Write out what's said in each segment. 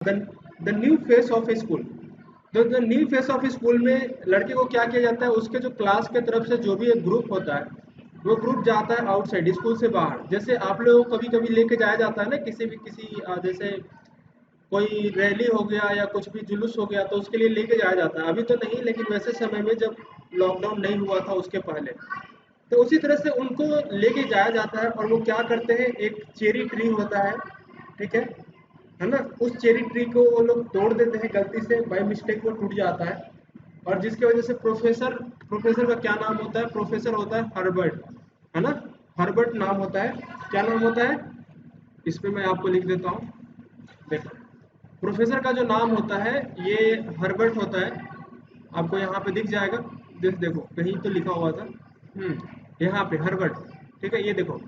The new face of a school. तो the new face of school में लड़के को क्या किया जाता है, उसके जो क्लास के तरफ से जो भी एक ग्रुप होता है, वो ग्रुप जाता है आउटसाइड स्कूल से बाहर। जैसे आप लोग कभी कभी लेके जाया जाता है ना किसी भी किसी जैसे कोई रैली हो गया या कुछ भी जुलूस हो गया तो उसके लिए लेके जाया जाता है। अभी तो नहीं, लेकिन वैसे समय में जब लॉकडाउन नहीं हुआ था उसके पहले, तो उसी तरह से उनको लेके जाया जाता है। और वो क्या करते हैं, एक चेरी ट्री होता है, ठीक है ना, उस चेरी ट्री को वो लोग तोड़ देते हैं, गलती से बाय मिस्टेक वो टूट जाता है। और जिसकी वजह से प्रोफेसर प्रोफेसर का क्या नाम होता है, प्रोफेसर होता है हर्बर्ट, है ना, हर्बर्ट नाम होता है। क्या नाम होता है, इस पे मैं आपको लिख देता हूँ। देखो, प्रोफेसर का जो नाम होता है ये हर्बर्ट होता है। आपको यहाँ पे दिख जाएगा, देखो कहीं तो लिखा हुआ था, यहाँ पे हर्बर्ट, ठीक है, ये देखो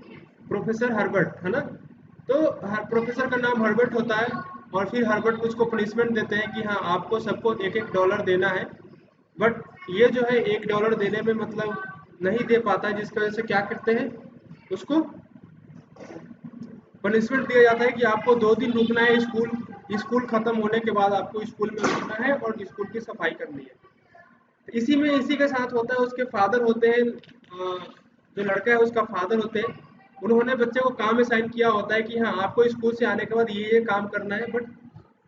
प्रोफेसर हर्बर्ट, है ना। तो प्रोफेसर का नाम हर्बर्ट होता है। और फिर हर्बर्ट कुछ को पनिशमेंट देते हैं कि हाँ आपको सबको एक एक डॉलर देना है। बट ये जो है $1 देने में मतलब नहीं दे पाता है, जिसकी वजह से क्या करते हैं, उसको पनिशमेंट दिया जाता है कि आपको 2 दिन रुकना है स्कूल, स्कूल खत्म होने के बाद आपको स्कूल में रुकना है और स्कूल की सफाई करनी है। तो इसी में इसी के साथ होता है, उसके फादर होते हैं, जो लड़का है उसका फादर होते हैं। उन्होंने बच्चे को काम असाइन किया होता है कि हाँ आपको स्कूल से आने के बाद ये काम करना है, बट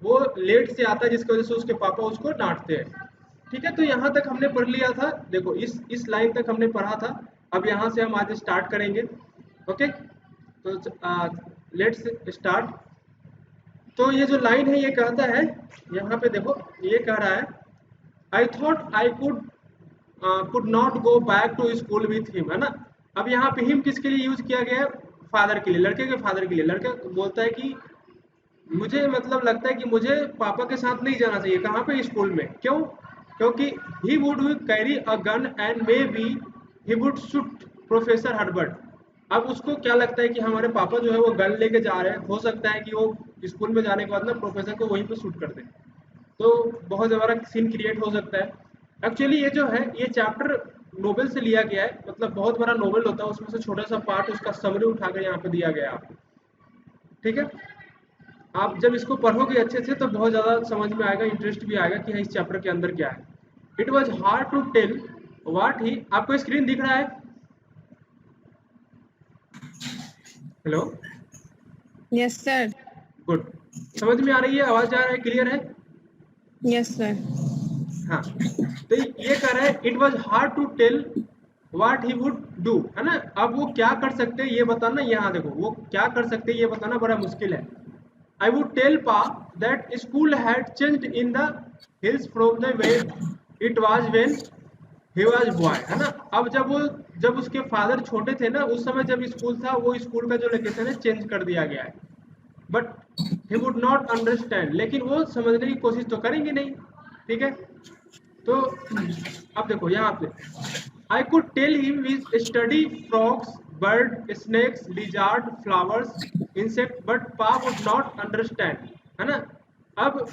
वो लेट से आता है जिसकी वजह से उसके पापा उसको डांटते हैं। ठीक है, तो यहाँ तक हमने पढ़ लिया था। देखो इस लाइन तक हमने पढ़ा था। अब यहाँ से हम आज स्टार्ट करेंगे। ओके, तो लेट्स स्टार्ट। तो ये जो लाइन है ये कहता है, यहाँ पे देखो ये कह रहा है, I thought I could not go back to school with him, है ना। अब यहाँ पे हिम किसके लिए यूज किया गया है, फादर के लिए, लड़के के फादर के लिए। लड़का बोलता है कि मुझे मतलब लगता है कि मुझे पापा के साथ नहीं जाना चाहिए, कहाँ पे, स्कूल में। क्यों, क्योंकि he would carry a gun and may be he would shoot professor Herbert. अब उसको क्या लगता है कि हमारे पापा जो है वो गन लेके जा रहे हैं, हो सकता है कि वो स्कूल में जाने के बाद ना प्रोफेसर को वहीं पे शूट कर दे। तो बहुत बड़ा सीन क्रिएट हो सकता है। एक्चुअली ये जो है ये चैप्टर नोवेल से लिया गया है, मतलब बहुत बड़ा नोवेल होता है, उसमें से छोटा सा पार्ट उसका समरी उठाकर यहाँ पे दिया गया है आपको। ठीक है, आप जब इसको पढ़ोगे अच्छे से तो बहुत ज़्यादा समझ में आएगा, इंटरेस्ट भी आएगा कि हाँ इस चैप्टर के अंदर क्या है। It was hard to tell what he, आपको स्क्रीन दिख रहा है, हेलो, यस सर। गुड, समझ में आ रही है, आवाज आ रहा है, क्लियर है। Yes sir. हाँ, तो ये कह रहा है it was hard to tell what he would do, है ना। अब वो क्या कर सकते हैं ये बताना, यहाँ देखो वो क्या कर सकते हैं ये बताना बड़ा मुश्किल है। आई वुड टेल पा that school had changed in the hills from the way it was when he was boy, है ना। अब जब उसके फादर छोटे थे ना, उस समय जब स्कूल था, वो स्कूल का जो लोकेशन है चेंज कर दिया गया है। But he would not understand, लेकिन वो समझने की कोशिश तो करेंगे नहीं। ठीक है, तो अब देखो यहाँ पे, I could tell him with study frogs, bird, snakes, lizard, flowers, insect, but pa would not understand, है ना। अब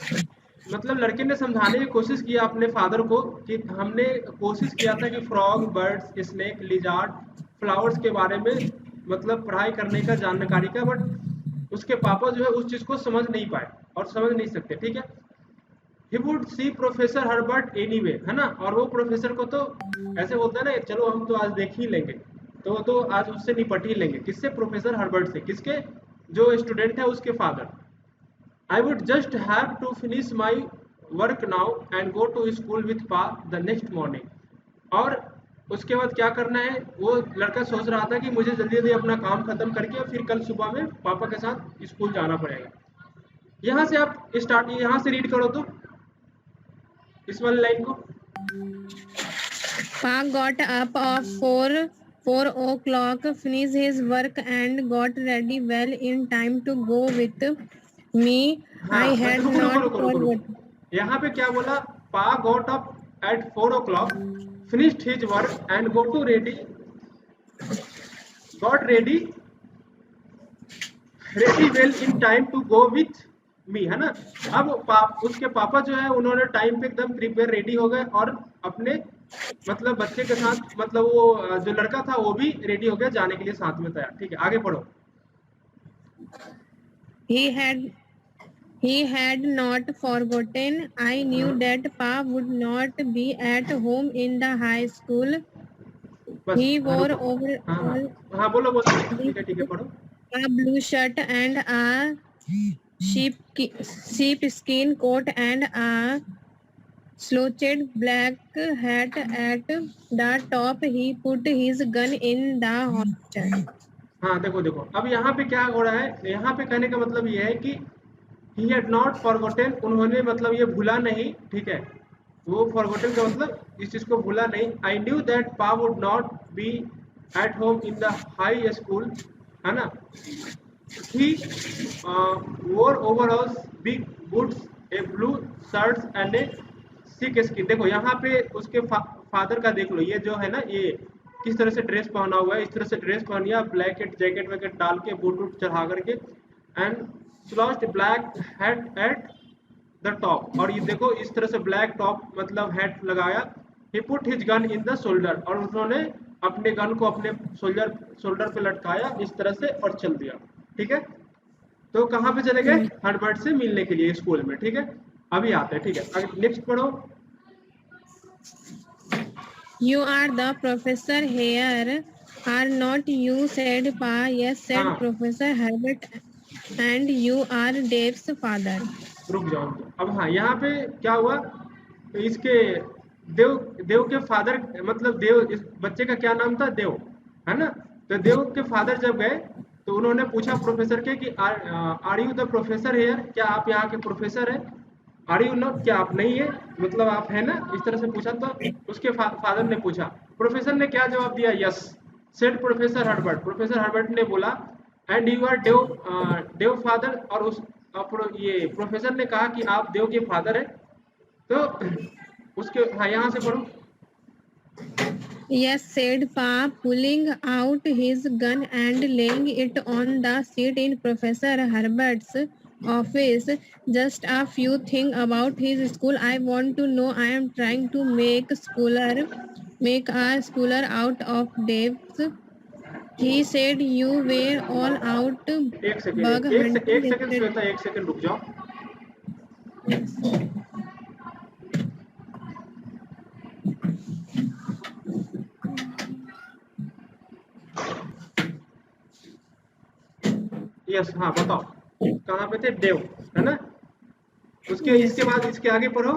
मतलब लड़के ने समझाने की कोशिश किया अपने फादर को कि हमने कोशिश किया था कि frog, birds, snake, lizard, flowers के बारे में मतलब पढ़ाई करने का, जानकारी का, बट उसके पापा जो है उस चीज़ को समझ नहीं पाए और समझ नहीं सकते। ठीक है, he would see professor Herbert anyway, है ना। और वो प्रोफेसर को तो ऐसे बोलता है ना, चलो हम तो आज देख ही लेंगे, तो वो तो आज उससे निपट ही लेंगे। किससे, प्रोफेसर हर्बर्ट से, किसके, जो स्टूडेंट है उसके father. I would just have to finish my work now and go to school with pa the next morning. और उसके बाद क्या करना है, वो लड़का सोच रहा था कि मुझे जल्दी जल्दी अपना काम खत्म करके और फिर कल सुबह में पापा के साथ स्कूल जाना पड़ेगा। यहाँ से आप स्टार्ट, यहाँ से रीड करो तो इस वाली लाइन को। Pa got up of 4 o'clock, finished his work and got ready well in time to go with me. हाँ, I बस had रुको रुको not रुको रुको forgotten. रुको, यहाँ पे क्या बोला, pa got up at 4 o'clock, finished his work and go to ready, got ready, ready well in time to go with me, है ना। अब उसके पापा जो है उन्होंने टाइम पे एकदम प्रिपेयर रेडी हो गए और अपने मतलब बच्चे के साथ, मतलब वो जो लड़का था वो भी रेडी हो गया जाने के लिए साथ में तैयार। ठीक है, आगे पढ़ो। He had He had not forgotten. I knew हाँ that Pa would not be at home in the high school. बस, He हाँ wore रुको, हाँ हाँ overall हाँ, बोलो बोलो, ठीक है with पढ़ो। a blue shirt and a sheepskin coat and a slouched black hat. At the top, he put his gun in the holster. हाँ देखो देखो, अब यहाँ पे क्या हो रहा है, यहाँ पे कहने का मतलब ये है कि ही हैड नॉट फॉरगॉटन, उन्होंने मतलब ये भूला नहीं, ठीक है। वो फॉरगॉटन का मतलब इस चीज को भूला नहीं। आई न्यू दैट पा would not be at home in the high school, है ना। ही वोर ओवरऑल्स, big boots, A blue shirts and A sick skin. देखो यहाँ पे उसके फादर का देख लो, ये जो है ना, ये किस तरह से ड्रेस पहना हुआ है, इस तरह से ड्रेस पहन लिया, ब्लैक जैकेट वैकेट डाल के, बूट वूट चढ़ा करके, and slouched black hat at the top. और ये देखो इस तरह से ब्लैक टॉप मतलब हैट लगाया। He put his gun in the shoulder, और उन्होंने अपने गन को अपने शोल्डर पे लटकाया इस तरह से और चल दिया, ठीक है। तो कहाँ पे चले गए, हर्बर्ट से मिलने के लिए स्कूल में, ठीक है। अभी आते हैं, ठीक है, अगर नेक्स्ट पढ़ो। You are the professor here, are not you? Said Pa. Yes, said हाँ Professor Herbert. And you are Dave's father. रुक जाओ रुक जाओ। अब हाँ, यहाँ पे क्या हुआ, तो इसके देव देव के फादर, मतलब देव, इस बच्चे का क्या नाम था, देव, है ना। तो देव के फादर जब गए तो उन्होंने पूछा प्रोफेसर के कि are you the professor here, क्या आप यहाँ के प्रोफेसर हैं। आर यू नॉट, क्या आप नहीं है, मतलब आप है ना, इस तरह से पूछा। तो उसके फादर ने पूछा, प्रोफेसर ने क्या जवाब दिया, yes said professor Herbert. Professor Herbert ने बोला, and you are Dave, Dave father. और उस ये प्रोफेसर ने कहा कि आप देव के फादर हैं। तो उसके, हाँ यहाँ से पढ़ो। Yes, said Pa, pulling out his gun and laying it on the seat in Professor Herbert's office. Just a few things about his school I want to know. I am trying to make a schooler out of Dave's. He said you were all out एक bug second, hunting एक second yesterday. Shweta, एक second रुक जाओ। Yes, हाँ बताओ, कहाँ पे थे, देव, है ना। उसके Yes. इसके बाद इसके आगे पढ़ो।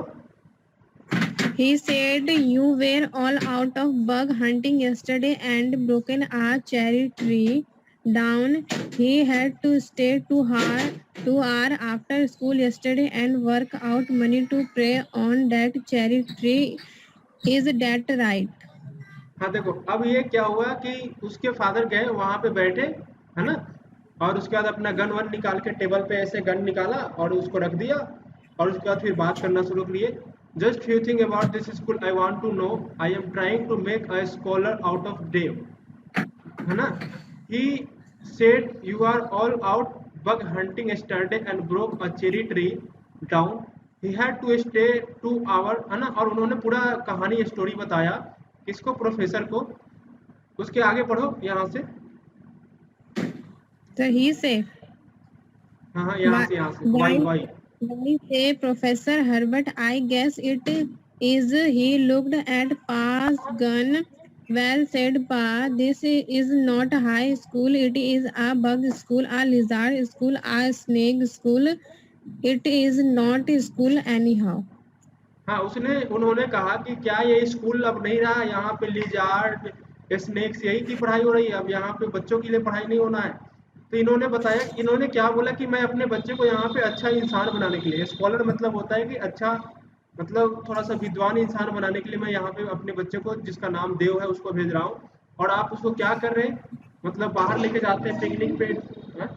He said you were all out of bug hunting yesterday and broken a cherry tree down. He had to stay 2 hour after school yesterday and work out money to pray on that cherry tree. Is that right? हाँ देखो, अब ये क्या हुआ कि उसके father गए वहां पे बैठे, है ना। और उसके बाद अपना गन वन निकाल के टेबल पे ऐसे गन निकाला और उसको रख दिया। और उसके बाद फिर बात करना शुरू किए। Just few thing about this school I want to know, I am trying to make a scholar out of Dev, है ना। He said you are all out bug hunting yesterday and broke a cherry tree down. He had to stay 2 hour, है ना। और उन्होंने पूरा कहानी story बताया किसको, प्रोफेसर को। उसके आगे पढ़ो यहाँ से। So he said, हाँ हाँ, why, यहाँ से why why, why. why say Professor Herbert? I guess it is. He looked at Pa's gun. Well, said Pa, this is not a high school. It is a bug school, a lizard school, a snake school. It is not a school anyhow. हाँ, उसने उन्होंने कहा कि क्या ये school अब नहीं रहा, यहाँ पे लिजार्ड स्नेक्स यही की पढ़ाई हो रही है, अब यहाँ पे बच्चों के लिए पढ़ाई नहीं होना है। तो इन्होंने बताया, इन्होंने क्या बोला कि मैं अपने बच्चे को यहाँ पे अच्छा इंसान बनाने के लिए, स्कॉलर मतलब होता है कि अच्छा, मतलब थोड़ा सा विद्वान इंसान बनाने के लिए मैं यहाँ पे अपने बच्चे को, जिसका नाम देव है, उसको भेज रहा हूँ। और आप उसको क्या कर रहे हैं, मतलब बाहर लेके जाते हैं पिकनिक पे, हाँ?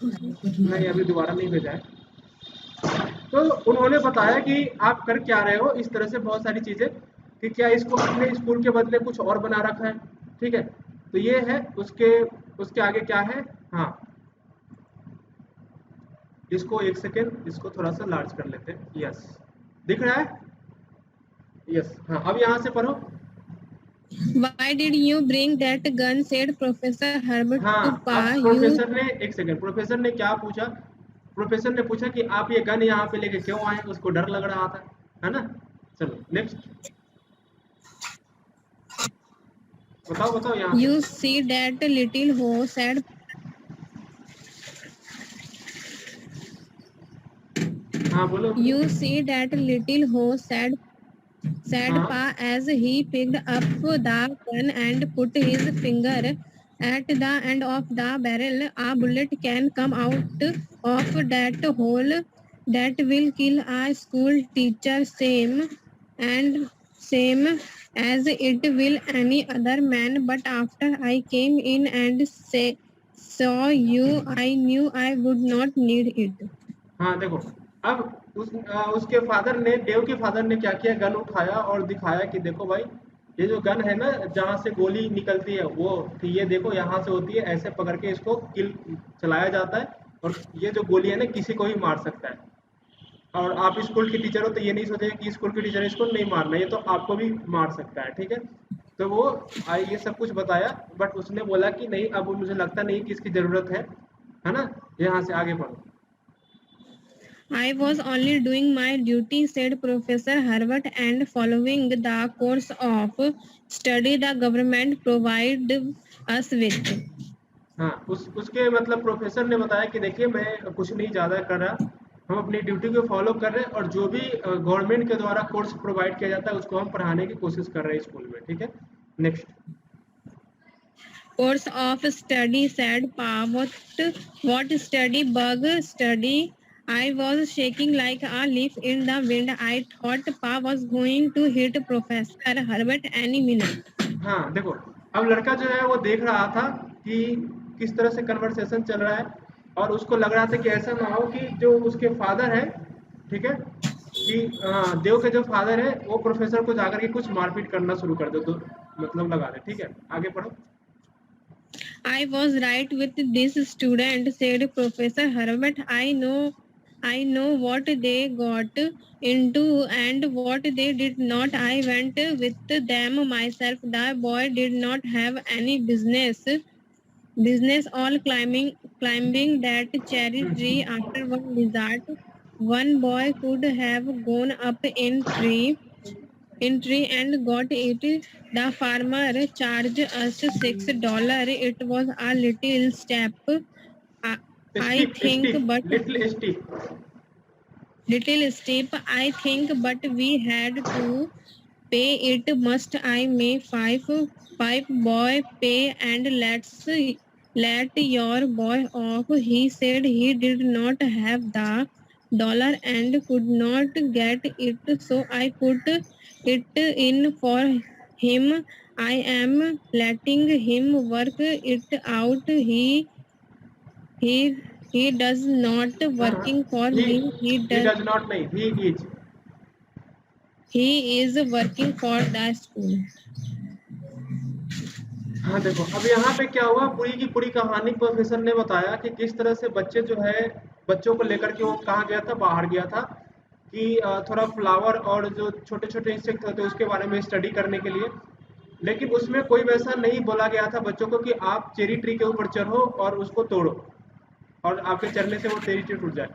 नहीं, अभी दोबारा नहीं भेजा है। तो उन्होंने बताया कि आप कर क्या रहे हो, इस तरह से बहुत सारी चीजें, कि क्या इसको अपने स्कूल के बदले कुछ और बना रखा है, ठीक है। तो ये है उसके उसके आगे क्या है। हाँ, इसको एक सेकेंड, इसको थोड़ा सा लार्ज कर लेते हैं। यस, दिख रहा है। यस, हाँ, अब यहाँ से पढ़ो। Why did you bring that gun? Said Professor Herbert to हाँ, Pa. अब You प्रोफेसर ने, एक सेकेंड, प्रोफेसर ने क्या पूछा प्रोफेसर ने पूछा कि आप ये गन यहाँ पे लेके क्यों आए, उसको डर लग रहा था, है ना। चलो नेक्स्ट, बताओ बताओ यहाँ से। You see that little hoe said, हाँ बोलो बोलो। you see that little hoe said हाँ Pa as he picked up the gun and put his finger at the end of the barrel. A bullet can come out of that hole that will kill a school teacher same as it will any other man. But after I came in and saw you, I knew I would not need it. हाँ देखो, अब उसके father ने, देव के father ने क्या किया, gun उठाया और दिखाया कि देखो भाई, ये जो गन है ना, जहाँ से गोली निकलती है वो, कि ये देखो यहाँ से होती है, ऐसे पकड़ के इसको किल चलाया जाता है, और ये जो गोली है ना किसी को भी मार सकता है। और आप स्कूल की टीचर हो तो ये नहीं सोचेगा कि स्कूल की टीचर इसको नहीं मारना, ये तो आपको भी मार सकता है, ठीक है। तो वो ये सब कुछ बताया, बट उसने बोला कि नहीं, अब मुझे लगता नहीं कि इसकी ज़रूरत है ना। यहाँ से आगे बढ़ो। I was only doing my duty, said Professor Herbert, and following the course of study the government provided us with. हाँ, उसके मतलब प्रोफेसर ने बताया कि देखिए मैं कुछ नहीं ज़्यादा कर रहा, हम अपनी ड्यूटी को फॉलो कर रहे हैं, और जो भी गवर्नमेंट के द्वारा कोर्स प्रोवाइड किया जाता है उसको हम पढ़ाने की कोशिश कर रहे हैं स्कूल में, ठीक है। Next, Course of study, said Pa. What study? Bug study. I was shaking like a leaf in the wind. I thought Pa was going to hit Professor Herbert any minute. हाँ देखो, अब लड़का जो है वो देख रहा था कि किस तरह से कन्वर्सेशन चल रहा है, और उसको लग रहा था कि ऐसा ना हो कि जो उसके फादर है, ठीक है, कि देव के जो फादर है वो प्रोफेसर को जाकर के कुछ मारपीट करना शुरू कर दे, तो मतलब लगा दे, ठीक है। आगे पढ़ो। I was right with this student, said Professor Herbert. I know what they got into and what they did not. I went with them myself. The boy did not have any business all climbing that cherry tree after one blizzard. One boy could have gone up in tree and got it. The farmer charged us $6. It was a little step, I steep think, steep, but little steep. little steep, I think, but we had to pay it. Must I may five boy pay and let your boy off. He said he did not have the dollar and could not get it, so I put it in for him. I am letting him work it out. He does not हाँ हाँ, working for he me. He does not, नहीं, he is. He is working for the school. हाँ देखो, अब यहाँ पे क्या हुआ, पूरी की पूरी कहानी प्रोफेसर ने बताया कि किस तरह से बच्चे जो है, बच्चों को लेकर के वो कहाँ गया था, बाहर गया था, कि थोड़ा फ्लावर और जो छोटे छोटे इंसेक्ट होते हैं उसके बारे में स्टडी करने के लिए। लेकिन उसमें कोई वैसा नहीं बोला गया था बच्चों को कि आप चेरी ट्री के ऊपर चढ़ो और उसको तोड़ो, और आपके चढ़ने से वो चेरी ट्री टूट जाए।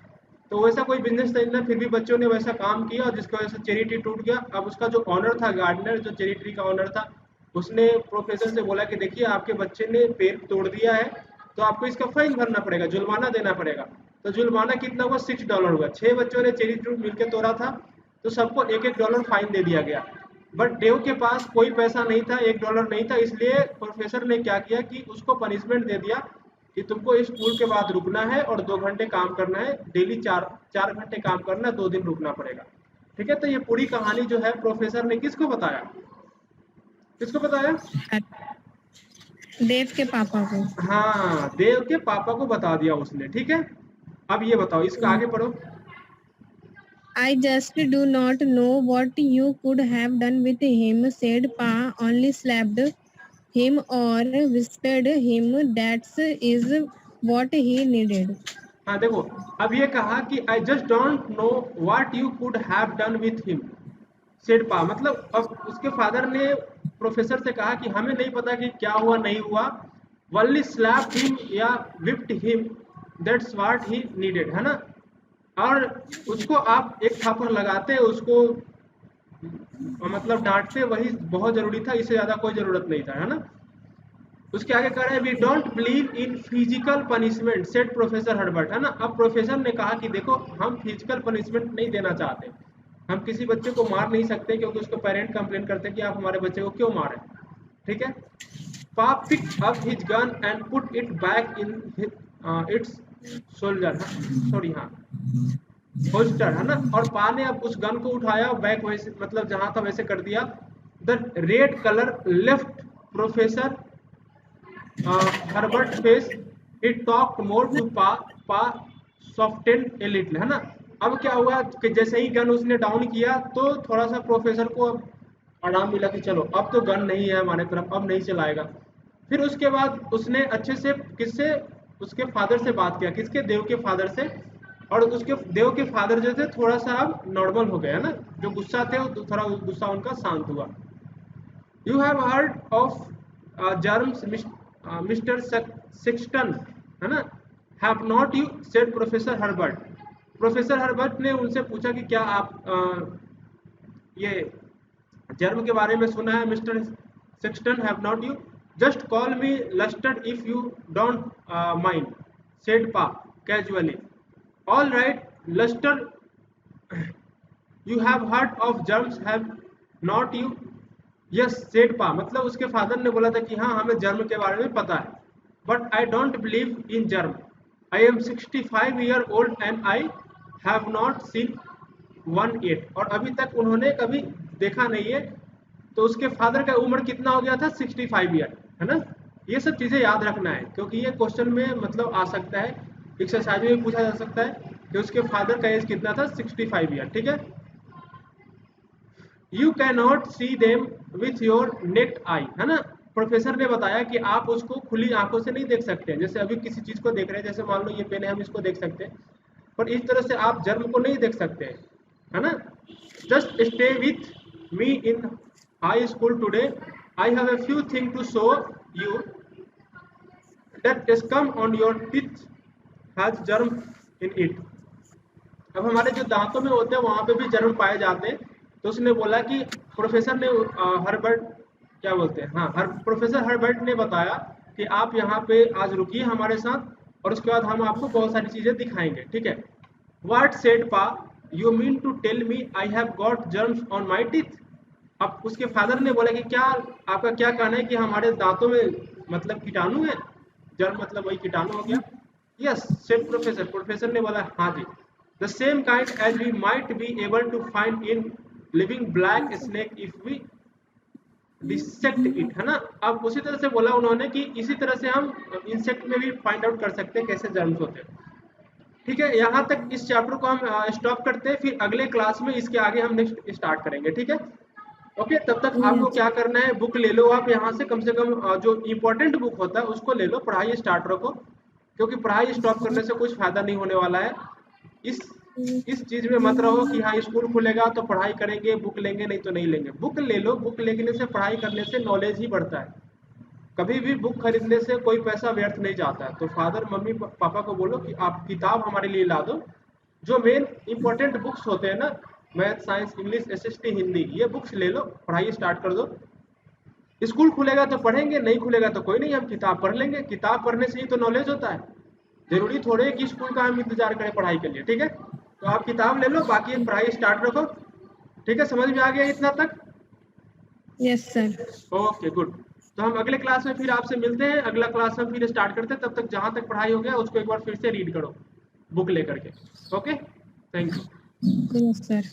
तो वैसा कोई बिजनेस नहीं था, फिर भी बच्चों ने वैसा काम किया, और जिसकी वजह से चेरी ट्री टूट गया। अब उसका जो ऑनर था, गार्डनर, जो चेरी ट्री का ऑनर था, उसने प्रोफेसर से बोला कि देखिए आपके बच्चे ने पेड़ तोड़ दिया है, तो आपको इसका फाइन भरना पड़ेगा, जुर्माना देना पड़ेगा। तो जुर्माना कितना हुआ, $6 हुआ। 6 बच्चों ने चेरी ट्री मिलकर तोड़ा था, तो सबको $1 फाइन दे दिया गया। बट देव के पास कोई पैसा नहीं था, $1 नहीं था, इसलिए प्रोफेसर ने क्या किया कि उसको पनिशमेंट दे दिया कि तुमको इस स्कूल के बाद रुकना है और 2 घंटे काम करना है, डेली 4 घंटे काम करना, 2 दिन रुकना पड़ेगा, ठीक है। तो ये पूरी कहानी जो है प्रोफेसर ने किसको बताया, किसको बताया? देव के पापा को। हाँ, देव के पापा को बता दिया उसने, ठीक है। अब ये बताओ, इसका आगे पढ़ो। I just do not know what you could have done with him, said Pa. Only slapped him or whispered him. That is what he needed. हाँ देखो, अब ये कहा कि I just don't know what you could have done with him, said pa. मतलब अब उसके father ने प्रोफेसर से कहा कि हमें नहीं पता कि क्या हुआ नहीं हुआ, वनली स्लैप हिम या whipped him, that's what he needed, है ना। और उसको आप एक थापड़ लगाते, उसको मतलब डांटते, वही बहुत जरूरी था, इससे ज्यादा कोई जरूरत नहीं था, है ना। उसके आगे कह रहे हैं we don't believe in physical punishment said professor Herbert, है ना। अब प्रोफेसर ने कहा कि देखो हम फिजिकल पनिशमेंट नहीं देना चाहते, हम किसी बच्चे को मार नहीं सकते क्योंकि उसको पेरेंट कंप्लेन करते हैं कि आप हमारे बच्चे को क्यों मारे, ठीक है। Pa pick up his gun and put it back in its soldier, sorry हाँ होस्टर, है ना। और पा ने अब उस गन को उठाया, बैक वैसे मतलब जहां था वैसे कर दिया। The red colour left professor Herbert face, it talked more to pa, pa softened a little, है ना। अब क्या हुआ कि जैसे ही गन उसने डाउन किया तो थोड़ा सा प्रोफेसर को आराम मिला कि चलो अब तो गन नहीं है हमारे तरफ, अब नहीं चलाएगा। फिर उसके बाद उसने अच्छे से किससे, उसके फादर से बात किया, किसके, देव के फादर से। और उसके देव के फादर जो थे थोड़ा सा अब नॉर्मल हो गए, है ना, जो गुस्सा थे वो थोड़ा गुस्सा उनका शांत हुआ। You have heard of germs, Mr. Sexton, है ना। Have not you? said Professor Herbert. Professor Herbert ने उनसे पूछा कि क्या आप ये जर्म के बारे में सुना है mister Sexton. Have not you? Just call me Luster if you don't mind, said pa casually. All right Luster, you have heard of germs, have not you? Yes said pa, मतलब उसके father ने बोला था कि हाँ हमें germ के बारे में पता है, but I don't believe in germ. I am 65 year old and I have not seen one yet, और अभी तक उन्होंने कभी देखा नहीं है। तो उसके फादर का उम्र कितना हो गया था, 65 ईयर, है ना। ये सब चीजें याद रखना है क्योंकि ये क्वेश्चन में मतलब आ सकता है, एक्सरसाइज में भी पूछा जा सकता है कि उसके फादर का एज कितना था, 65 ईयर, ठीक है। You can not see them with your necked आई, है ना। प्रोफेसर ने बताया कि आप उसको खुली आंखों से नहीं देख सकते, जैसे अभी किसी चीज को देख रहे हैं, जैसे मान लो ये पेन है हम इसको देख सकते हैं, पर इस तरह से आप जर्म को नहीं देख सकते, है ना। Just stay with me in high school today, I have a few thing to show you that is come on your teeth has germ in it. अब हमारे जो दांतों में होते हैं वहां पे भी जर्म पाए जाते हैं। तो उसने बोला कि प्रोफेसर ने हर्बर्ट क्या बोलते हैं, हाँ प्रोफेसर हर्बर्ट ने बताया कि आप यहाँ पे आज रुकिए हमारे साथ और उसके बाद हम आपको बहुत सारी चीजें दिखाएंगे, ठीक है। What said pa, you mean to tell me I have got germs on my teeth. अब उसके फादर ने बोला कि क्या आपका क्या कहना है कि हमारे दांतों में मतलब कीटाणु है, जर्म मतलब वही कीटाणु हो गया। यस सेड प्रोफेसर, प्रोफेसर ने बोला हाँ जी, the same kind as we might be able to find in living black snake if we dissect it, है ना। अब उसी तरह से बोला उन्होंने कि इसी तरह से हम इंसेक्ट में भी फाइंड आउट कर सकते हैं कैसे जर्म्स होते हैं, ठीक है। यहाँ तक इस चैप्टर को हम स्टॉप करते हैं, फिर अगले क्लास में इसके आगे हम नेक्स्ट स्टार्ट करेंगे, ठीक है। ओके, तब तक आपको Yes. क्या करना है, बुक ले लो आप यहाँ से कम जो इम्पोर्टेंट बुक होता है उसको ले लो, पढ़ाई स्टार्ट रखो, क्योंकि पढ़ाई स्टॉप करने से कुछ फायदा नहीं होने वाला है। इस इस चीज में मत रहो कि हाँ स्कूल खुलेगा तो पढ़ाई करेंगे, बुक लेंगे, नहीं तो नहीं लेंगे। बुक ले लो, बुक लेने से पढ़ाई करने से नॉलेज ही बढ़ता है। कभी भी बुक खरीदने से कोई पैसा व्यर्थ नहीं जाता है। तो फादर मम्मी पापा को बोलो कि आप किताब हमारे लिए ला दो, जो मेन इंपॉर्टेंट बुक्स होते हैं ना, math science English SST Hindi, ये बुक्स ले लो, पढ़ाई स्टार्ट कर दो। स्कूल खुलेगा तो पढ़ेंगे, नहीं खुलेगा तो कोई नहीं, हम किताब पढ़ लेंगे। किताब पढ़ने से ही तो नॉलेज होता है, जरूरी थोड़े है कि स्कूल का हम इंतजार करें पढ़ाई के लिए, ठीक है। तो आप किताब ले लो, बाकी पढ़ाई स्टार्ट रखो, ठीक है। समझ में आ गया इतना तक? Yes, sir. Okay good. तो हम अगले क्लास में फिर आपसे मिलते हैं, अगला क्लास हम फिर स्टार्ट करते हैं। तब तक जहां तक पढ़ाई हो गया उसको एक बार फिर से रीड करो बुक लेकर के। Okay, thank you. Yes, sir.